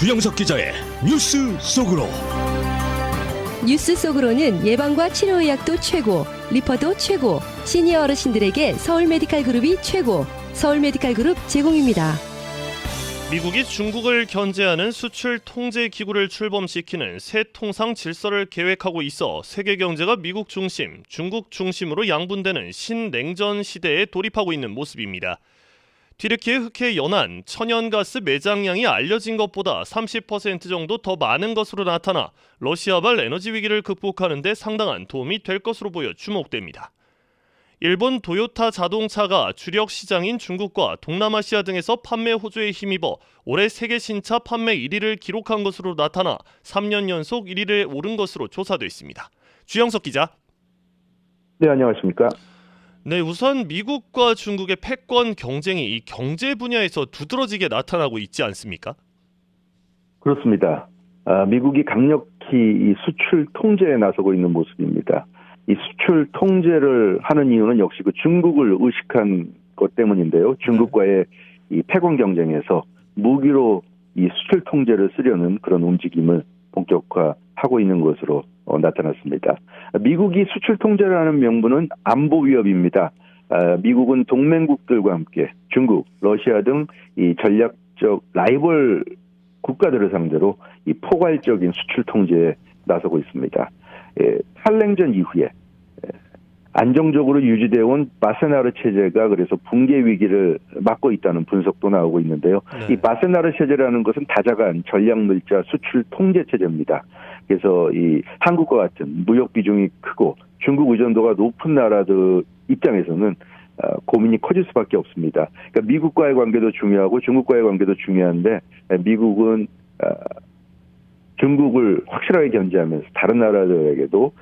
주영석 기자의 뉴스 속으로. 뉴스 속으로는 예방과 치료 의학도 최고, 리퍼도 최고, 시니어 어르신들에게 서울 메디칼 그룹이 최고, 서울 메디칼 그룹 제공입니다. 미국이 중국을 견제하는 수출 통제 기구를 출범시키는 새 통상 질서를 계획하고 있어 세계 경제가 미국 중심, 중국 중심으로 양분되는 신냉전 시대에 돌입하고 있는 모습입니다. 튀르키예 흑해 연안 천연가스 매장량이 알려진 것보다 30% 정도 더 많은 것으로 나타나 러시아발 에너지 위기를 극복하는 데 상당한 도움이 될 것으로 보여 주목됩니다. 일본 도요타 자동차가 주력 시장인 중국과 동남아시아 등에서 판매 호조에 힘입어 올해 세계 신차 판매 1위를 기록한 것으로 나타나 3년 연속 1위에 오른 것으로 조사됐습니다. 주영석 기자. 네, 안녕하십니까. 네, 우선 미국과 중국의 패권 경쟁이 이 경제 분야에서 두드러지게 나타나고 있지 않습니까? 그렇습니다. 미국이 강력히 이 수출 통제에 나서고 있는 모습입니다. 이 수출 통제를 하는 이유는 역시 그 중국을 의식한 것 때문인데요. 중국과의 이 패권 경쟁에서 무기로 이 수출 통제를 쓰려는 그런 움직임을 본격화하고 있는 것으로 나타났습니다. 미국이 수출 통제라는 명분은 안보 위협입니다. 미국은 동맹국들과 함께 중국, 러시아 등 이 전략적 라이벌 국가들을 상대로 이 포괄적인 수출 통제에 나서고 있습니다. 탈냉전 이후에 안정적으로 유지되어 온 바세나르 체제가 그래서 붕괴 위기를 맞고 있다는 분석도 나오고 있는데요. 이 바세나르 체제라는 것은 다자간 전략물자 수출 통제 체제입니다. 그래서 이 한국과 같은 무역 비중이 크고 중국 의존도가 높은 나라들 입장에서는 고민이 커질 수밖에 없습니다. 그러니까 미국과의 관계도 중요하고 중국과의 관계도 중요한데 미국은 중국을 확실하게 견제하면서 다른 나라들에게도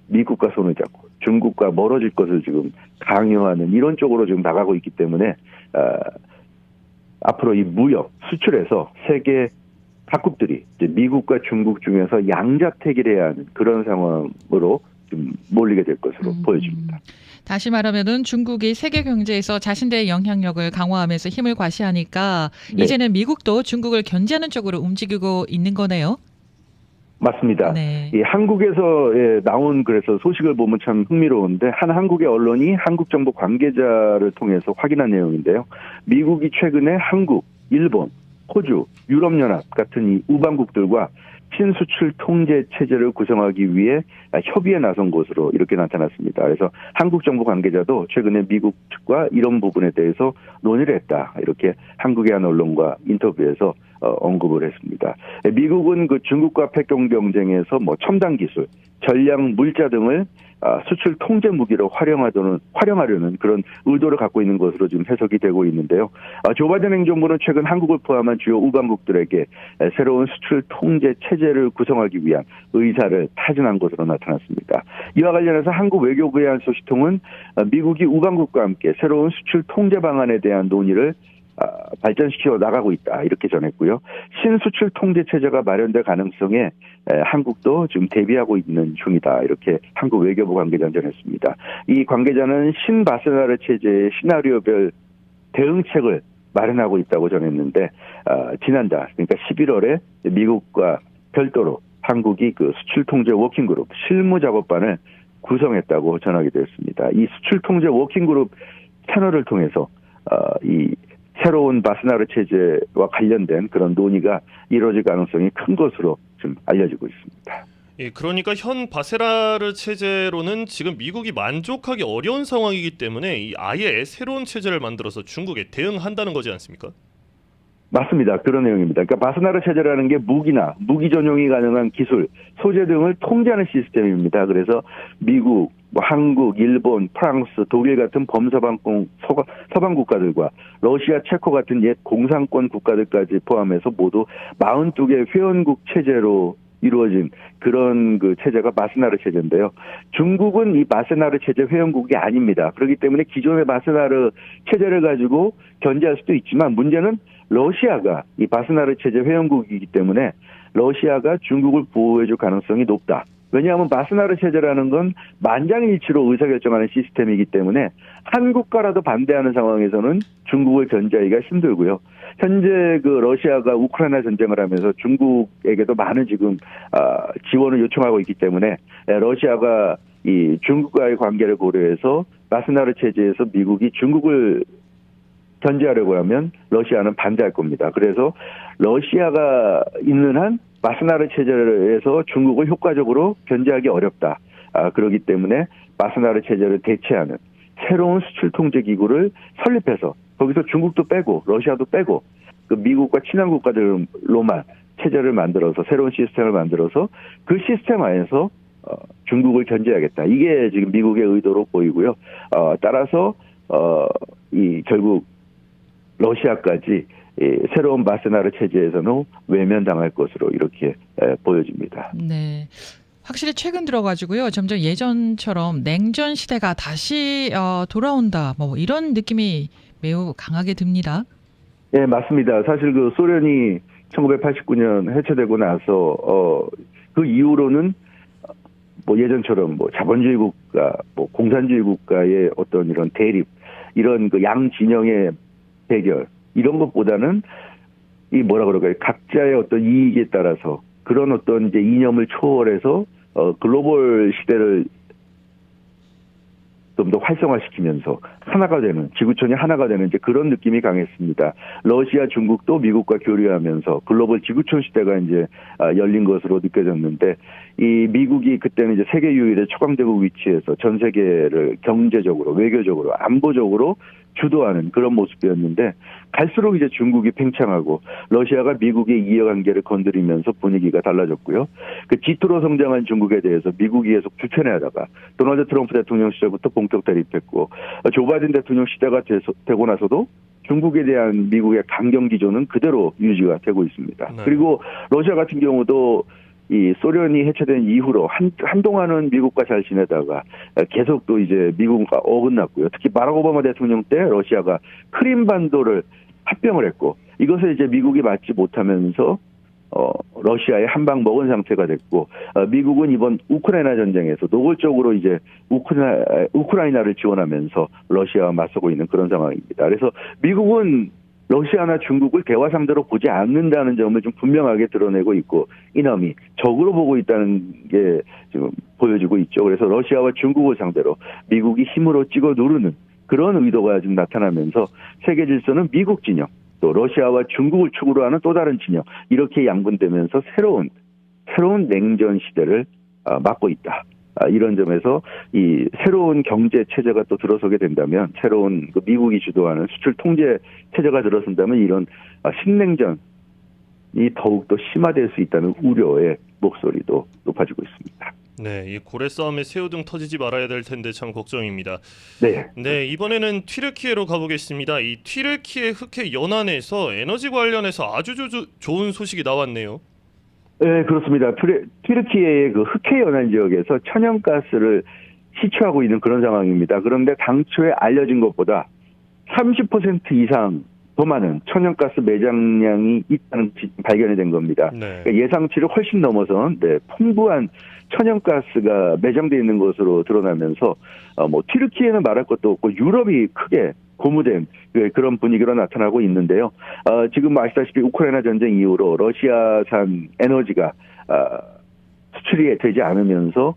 미국과 손을 잡고 중국과 멀어질 것을 지금 강요하는 이런 쪽으로 지금 나가고 있기 때문에 앞으로 이 무역 수출에서 세계 각국들이 이제 미국과 중국 중에서 양자택일을 해야 하는 그런 상황으로 좀 몰리게 될 것으로 보여집니다. 다시 말하면은 중국이 세계 경제에서 자신들의 영향력을 강화하면서 힘을 과시하니까 네. 이제는 미국도 중국을 견제하는 쪽으로 움직이고 있는 거네요. 맞습니다. 네. 이 한국에서 나온 그래서 소식을 보면 참 흥미로운데 한 한국의 언론이 한국 정부 관계자를 통해서 확인한 내용인데요. 미국이 최근에 한국, 일본, 호주, 유럽연합 같은 이 우방국들과 신수출 통제 체제를 구성하기 위해 협의에 나선 것으로 이렇게 나타났습니다. 그래서 한국 정부 관계자도 최근에 미국 측과 이런 부분에 대해서 논의를 했다. 이렇게 한국의 한 언론과 인터뷰에서 언급을 했습니다. 미국은 그 중국과 패권 경쟁에서 뭐 첨단 기술, 전략 물자 등을 수출 통제 무기로 활용하려는 그런 의도를 갖고 있는 것으로 지금 해석이 되고 있는데요. 조 바이든 행정부는 최근 한국을 포함한 주요 우방국들에게 새로운 수출 통제 체제를 구성하기 위한 의사를 타진한 것으로 나타났습니다. 이와 관련해서 한국 외교부의 한 소식통은 미국이 우방국과 함께 새로운 수출 통제 방안에 대한 논의를 발전시켜 나가고 있다 이렇게 전했고요. 신수출 통제 체제가 마련될 가능성에 한국도 지금 대비하고 있는 중이다 이렇게 한국 외교부 관계자는 전했습니다. 이 관계자는 신바세나르 체제의 시나리오별 대응책을 마련하고 있다고 전했는데 지난달 그러니까 11월에 미국과 별도로 한국이 그 수출 통제 워킹그룹 실무 작업반을 구성했다고 전하기도 했습니다. 이 수출 통제 워킹그룹 채널을 통해서 이 새로운 바세나르 체제와 관련된 그런 논의가 이루어질 가능성이 큰 것으로 좀 알려지고 있습니다. 예, 그러니까 현 바세나르 체제로는 지금 미국이 만족하기 어려운 상황이기 때문에 아예 새로운 체제를 만들어서 중국에 대응한다는 거지 않습니까? 맞습니다. 그런 내용입니다. 그러니까 바세나르 체제라는 게 무기나 무기 전용이 가능한 기술, 소재 등을 통제하는 시스템입니다. 그래서 미국, 한국, 일본, 프랑스, 독일 같은 범서방 국가들과 러시아, 체코 같은 옛 공산권 국가들까지 포함해서 모두 42개 회원국 체제로 이루어진 그런 그 체제가 바세나르 체제인데요. 중국은 이 바세나르 체제 회원국이 아닙니다. 그렇기 때문에 기존의 바세나르 체제를 가지고 견제할 수도 있지만 문제는 러시아가 이 바세나르 체제 회원국이기 때문에 러시아가 중국을 보호해줄 가능성이 높다. 왜냐하면 바스나르 체제라는 건 만장일치로 의사결정하는 시스템이기 때문에 한 국가라도 반대하는 상황에서는 중국을 견제하기가 힘들고요. 현재 그 러시아가 우크라이나 전쟁을 하면서 중국에게도 많은 지금 지원을 요청하고 있기 때문에 러시아가 이 중국과의 관계를 고려해서 바스나르 체제에서 미국이 중국을 견제하려고 하면 러시아는 반대할 겁니다. 그래서 러시아가 있는 한 바스나르 체제에서 중국을 효과적으로 견제하기 어렵다. 그렇기 때문에 바스나르 체제를 대체하는 새로운 수출 통제 기구를 설립해서 거기서 중국도 빼고 러시아도 빼고 그 미국과 친한 국가들로만 체제를 만들어서 새로운 시스템을 만들어서 그 시스템 안에서 중국을 견제하겠다. 이게 지금 미국의 의도로 보이고요. 따라서 결국 러시아까지 새로운 바스나르 체제에서는 외면당할 것으로 이렇게 보여집니다. 네. 확실히 최근 들어가지고요. 점점 예전처럼 냉전 시대가 다시 돌아온다. 뭐 이런 느낌이 매우 강하게 듭니다. 네, 맞습니다. 사실 그 소련이 1989년 해체되고 나서 그 이후로는 뭐 예전처럼 뭐 자본주의 국가, 뭐 공산주의 국가의 어떤 이런 대립, 이런 그 양 진영의 대결 이런 것보다는 이 뭐라 그럴까요? 각자의 어떤 이익에 따라서 그런 어떤 이제 이념을 초월해서 글로벌 시대를 좀 더 활성화시키면서 하나가 되는, 지구촌이 하나가 되는 이제 그런 느낌이 강했습니다. 러시아, 중국도 미국과 교류하면서 글로벌 지구촌 시대가 이제 열린 것으로 느껴졌는데, 이 미국이 그때는 이제 세계 유일의 초강대국 위치에서 전 세계를 경제적으로, 외교적으로, 안보적으로 주도하는 그런 모습이었는데, 갈수록 이제 중국이 팽창하고 러시아가 미국의 이해관계를 건드리면서 분위기가 달라졌고요. 그 G2로 성장한 중국에 대해서 미국이 계속 주체내하다가 도널드 트럼프 대통령 시절부터 본격 대립했고, 조 바이든 대통령 시대가 되고 나서도 중국에 대한 미국의 강경 기조는 그대로 유지가 되고 있습니다. 네. 그리고 러시아 같은 경우도 이 소련이 해체된 이후로 한동안은 미국과 잘 지내다가 계속 또 이제 미국과 어긋났고요. 특히 바락 오바마 대통령 때 러시아가 크림반도를 합병을 했고, 이것을 이제 미국이 맞지 못하면서 러시아에 한 방 먹은 상태가 됐고, 미국은 이번 우크라이나 전쟁에서 노골적으로 이제 우크라이나를 지원하면서 러시아와 맞서고 있는 그런 상황입니다. 그래서 미국은 러시아나 중국을 대화 상대로 보지 않는다는 점을 좀 분명하게 드러내고 있고, 이놈이 적으로 보고 있다는 게 지금 보여지고 있죠. 그래서 러시아와 중국을 상대로 미국이 힘으로 찍어 누르는 그런 의도가 지금 나타나면서 세계 질서는 미국 진영, 또 러시아와 중국을 축으로 하는 또 다른 진영, 이렇게 양분되면서 새로운 냉전 시대를 맞고 있다. 이런 점에서 이 새로운 경제 체제가 또 들어서게 된다면, 새로운 그 미국이 주도하는 수출 통제 체제가 들어선다면 이런 신냉전이 더욱더 심화될 수 있다는 우려의 목소리도 높아지고 있습니다. 네, 이 고래 싸움에 새우등 터지지 말아야 될 텐데 참 걱정입니다. 네. 네, 이번에는 튀르키예로 가보겠습니다. 이 튀르키예 흑해 연안에서 에너지 관련해서 아주 좋은 소식이 나왔네요. 네, 그렇습니다. 튀르키예의 그 흑해 연안 지역에서 천연가스를 시추하고 있는 그런 상황입니다. 그런데 당초에 알려진 것보다 30% 이상 더 많은 천연가스 매장량이 있다는 발견이 된 겁니다. 네. 그러니까 예상치를 훨씬 넘어선 풍부한 천연가스가 매장되어 있는 것으로 드러나면서 뭐 튀르키예는 말할 것도 없고 유럽이 크게 고무된 그런 분위기로 나타나고 있는데요. 지금 아시다시피 우크라이나 전쟁 이후로 러시아산 에너지가 수출이 되지 않으면서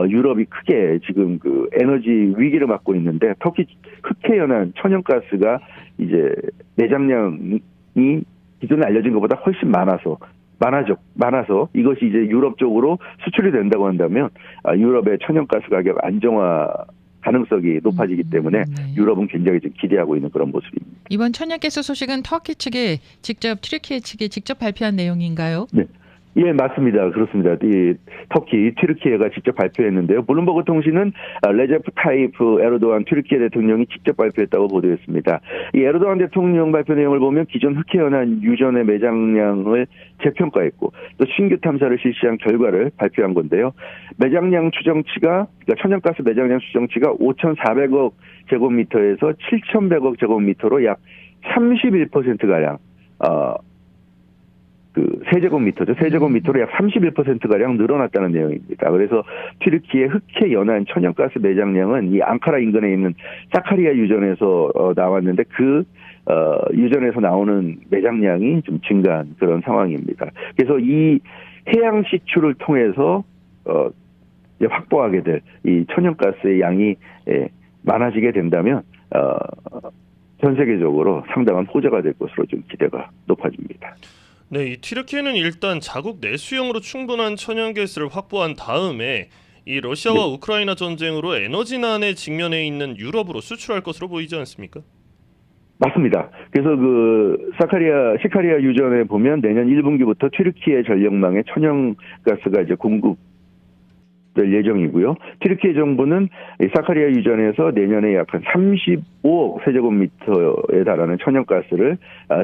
유럽이 크게 지금 그 에너지 위기를 맞고 있는데, 터키 흑해 연안 천연가스가 이제 매장량이 기존에 알려진 것보다 훨씬 많아서 이것이 이제 유럽 쪽으로 수출이 된다고 한다면 유럽의 천연가스 가격 안정화 가능성이 높아지기 때문에 네. 유럽은 굉장히 좀 기대하고 있는 그런 모습입니다. 이번 천연가스 소식은 터키 측에 직접, 튀르키예 측에 직접 발표한 내용인가요? 네. 예, 맞습니다. 그렇습니다. 이 터키, 튀르키예가 직접 발표했는데요. 블룸버그 통신은 레제프 타이프 에르도안 튀르키예 대통령이 직접 발표했다고 보도했습니다. 이 에르도안 대통령 발표 내용을 보면 기존 흑해연안 유전의 매장량을 재평가했고, 또 신규 탐사를 실시한 결과를 발표한 건데요. 매장량 추정치가, 그러니까 천연가스 매장량 추정치가 5,400억 제곱미터에서 7,100억 제곱미터로 약 31%가량 그 세제곱미터죠. 세제곱미터로 약 31%가량 늘어났다는 내용입니다. 그래서 튀르키예 흑해 연안 천연가스 매장량은 이 앙카라 인근에 있는 사카리아 유전에서 나왔는데 그 유전에서 나오는 매장량이 좀 증가한 그런 상황입니다. 그래서 이 해양 시추를 통해서 이제 확보하게 될 이 천연가스의 양이 많아지게 된다면 전 세계적으로 상당한 호재가 될 것으로 좀 기대가 높아집니다. 네, 이 튀르키예는 일단 자국 내수용으로 충분한 천연가스를 확보한 다음에 이 러시아와 우크라이나 전쟁으로 에너지난에 직면해 있는 유럽으로 수출할 것으로 보이지 않습니까? 맞습니다. 그래서 그 시카리아 유전에 보면 내년 1분기부터 튀르키예 전력망에 천연가스가 이제 공급될 예정이고요. 튀르키예 정부는 이 사카리아 유전에서 내년에 약 한 35억 세제곱미터에 달하는 천연가스를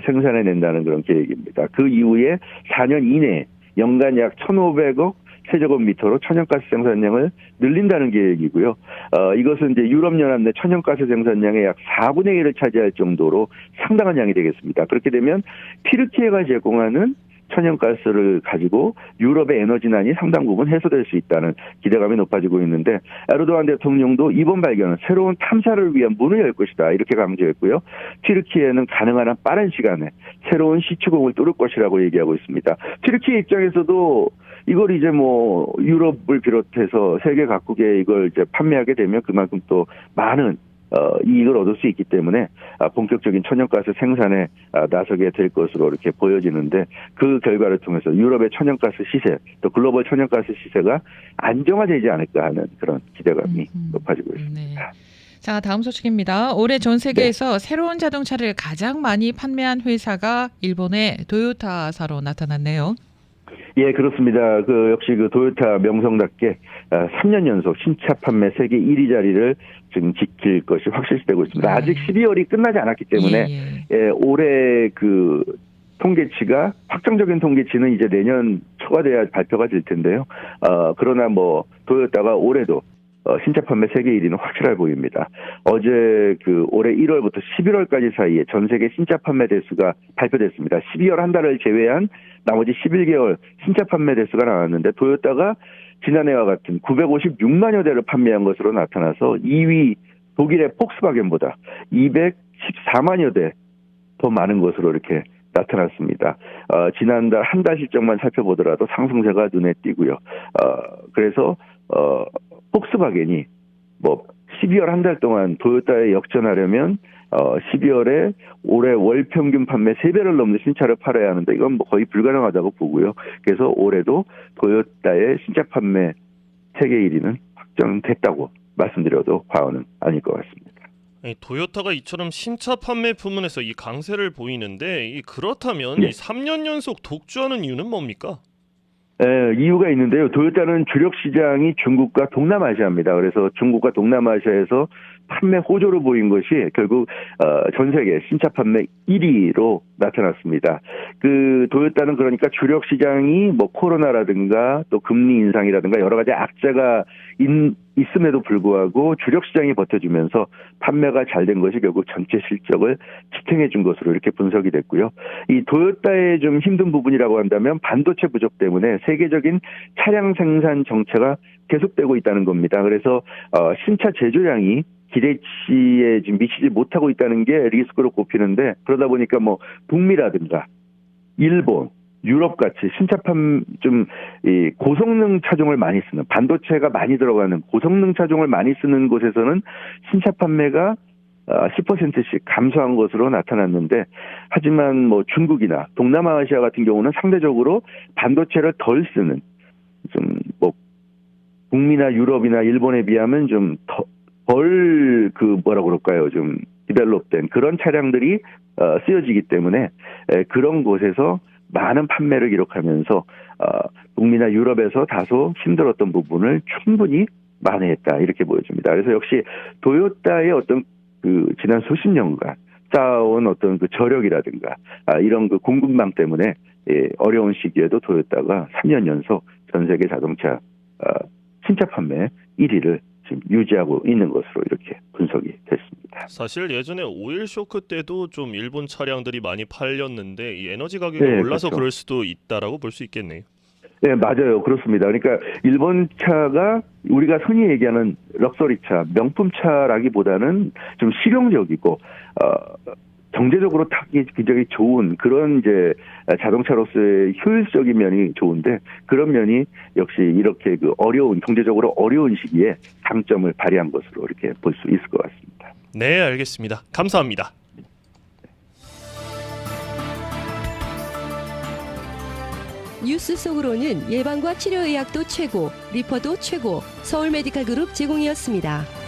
생산해낸다는 그런 계획입니다. 그 이후에 4년 이내에 연간 약 1,500억 세제곱미터로 천연가스 생산량을 늘린다는 계획이고요. 이것은 이제 유럽연합 내 천연가스 생산량의 약 4분의 1을 차지할 정도로 상당한 양이 되겠습니다. 그렇게 되면 튀르키예가 제공하는 천연가스를 가지고 유럽의 에너지난이 상당 부분 해소될 수 있다는 기대감이 높아지고 있는데 에르도안 대통령도 이번 발견은 새로운 탐사를 위한 문을 열 것이다 이렇게 강조했고요. 튀르키예는 가능한 한 빠른 시간에 새로운 시추공을 뚫을 것이라고 얘기하고 있습니다. 튀르키예 입장에서도 이걸 이제 뭐 유럽을 비롯해서 세계 각국에 이걸 이제 판매하게 되면 그만큼 또 많은 이익을 얻을 수 있기 때문에 본격적인 천연가스 생산에 나서게 될 것으로 이렇게 보여지는데 그 결과를 통해서 유럽의 천연가스 시세 또 글로벌 천연가스 시세가 안정화되지 않을까 하는 그런 기대감이 높아지고 있습니다. 네. 자, 다음 소식입니다. 올해 전 세계에서 새로운 자동차를 가장 많이 판매한 회사가 일본의 도요타사로 나타났네요. 예, 그렇습니다. 역시 도요타 명성답게 3년 연속 신차 판매 세계 1위 자리를 지금 지킬 것이 확실시되고 있습니다. 아직 12월이 끝나지 않았기 때문에 올해 통계치가 확정적인 통계치는 이제 내년 초가 돼야 발표가 될 텐데요. 그러나 뭐 도요타가 올해도 신차 판매 세계 1위는 확실해 보입니다. 어제 올해 1월부터 11월까지 사이에 전 세계 신차 판매 대수가 발표됐습니다. 12월 한 달을 제외한 나머지 11개월 신차 판매 대수가 나왔는데 도요타가 지난해와 같은 956만여 대를 판매한 것으로 나타나서 2위 독일의 폭스바겐보다 214만여 대 더 많은 것으로 이렇게 나타났습니다. 지난달 한 달 실적만 살펴보더라도 상승세가 눈에 띄고요. 그래서 폭스바겐이 12월 한 달 동안 도요타에 역전하려면 12월에 올해 월 평균 판매 3배를 넘는 신차를 팔아야 하는데 이건 거의 불가능하다고 보고요. 그래서 올해도 도요타의 신차 판매 세계 1위는 확정됐다고 말씀드려도 과언은 아닐 것 같습니다. 도요타가 이처럼 신차 판매 부문에서 이 강세를 보이는데 그렇다면 이 3년 연속 독주하는 이유는 뭡니까? 이유가 있는데요. 도요타는 주력 시장이 중국과 동남아시아입니다. 그래서 중국과 동남아시아에서 판매 호조를 보인 것이 결국 전 세계 신차 판매 1위로 나타났습니다. 도요타는 그러니까 주력 시장이 코로나라든가 또 금리 인상이라든가 여러 가지 악재가 있음에도 불구하고 주력 시장이 버텨주면서 판매가 잘 된 것이 결국 전체 실적을 지탱해 준 것으로 이렇게 분석이 됐고요. 이 도요타의 좀 힘든 부분이라고 한다면 반도체 부족 때문에 세계적인 차량 생산 정체가 계속되고 있다는 겁니다. 그래서 신차 제조량이 기대치에 지금 미치지 못하고 있다는 게 리스크로 꼽히는데 그러다 보니까 북미라든가 일본, 유럽 같이 신차판 이 고성능 차종을 많이 쓰는 반도체가 많이 들어가는 고성능 차종을 많이 쓰는 곳에서는 신차 판매가 10%씩 감소한 것으로 나타났는데 하지만 중국이나 동남아시아 같은 경우는 상대적으로 반도체를 덜 쓰는 북미나 유럽이나 일본에 비하면 덜 디벨롭된 그런 차량들이 쓰여지기 때문에 그런 곳에서 많은 판매를 기록하면서 북미나 유럽에서 다소 힘들었던 부분을 충분히 만회했다 이렇게 보여집니다. 그래서 역시 도요타의 지난 수십 년간 쌓아온 저력이라든가 이런 공급망 때문에 어려운 시기에도 도요타가 3년 연속 전 세계 자동차 신차 판매 1위를 지금 유지하고 있는 것으로 이렇게 분석이 됐습니다. 사실 예전에 오일 쇼크 때도 좀 일본 차량들이 많이 팔렸는데 이 에너지 가격이 네, 올라서 그렇죠. 그럴 수도 있다라고 볼 수 있겠네요. 네, 맞아요. 그렇습니다. 그러니까 일본 차가 우리가 흔히 얘기하는 럭셔리 차, 명품 차라기보다는 좀 실용적이고 경제적으로 타기 굉장히 좋은 그런 이제 자동차로서의 효율적인 면이 좋은데 그런 면이 역시 이렇게 그 경제적으로 어려운 시기에 강점을 발휘한 것으로 이렇게 볼 수 있을 것 같습니다. 네, 알겠습니다. 감사합니다. 뉴스 속으로는 예방과 치료 의학도 최고, 리퍼도 최고, 서울 메디칼 그룹 제공이었습니다.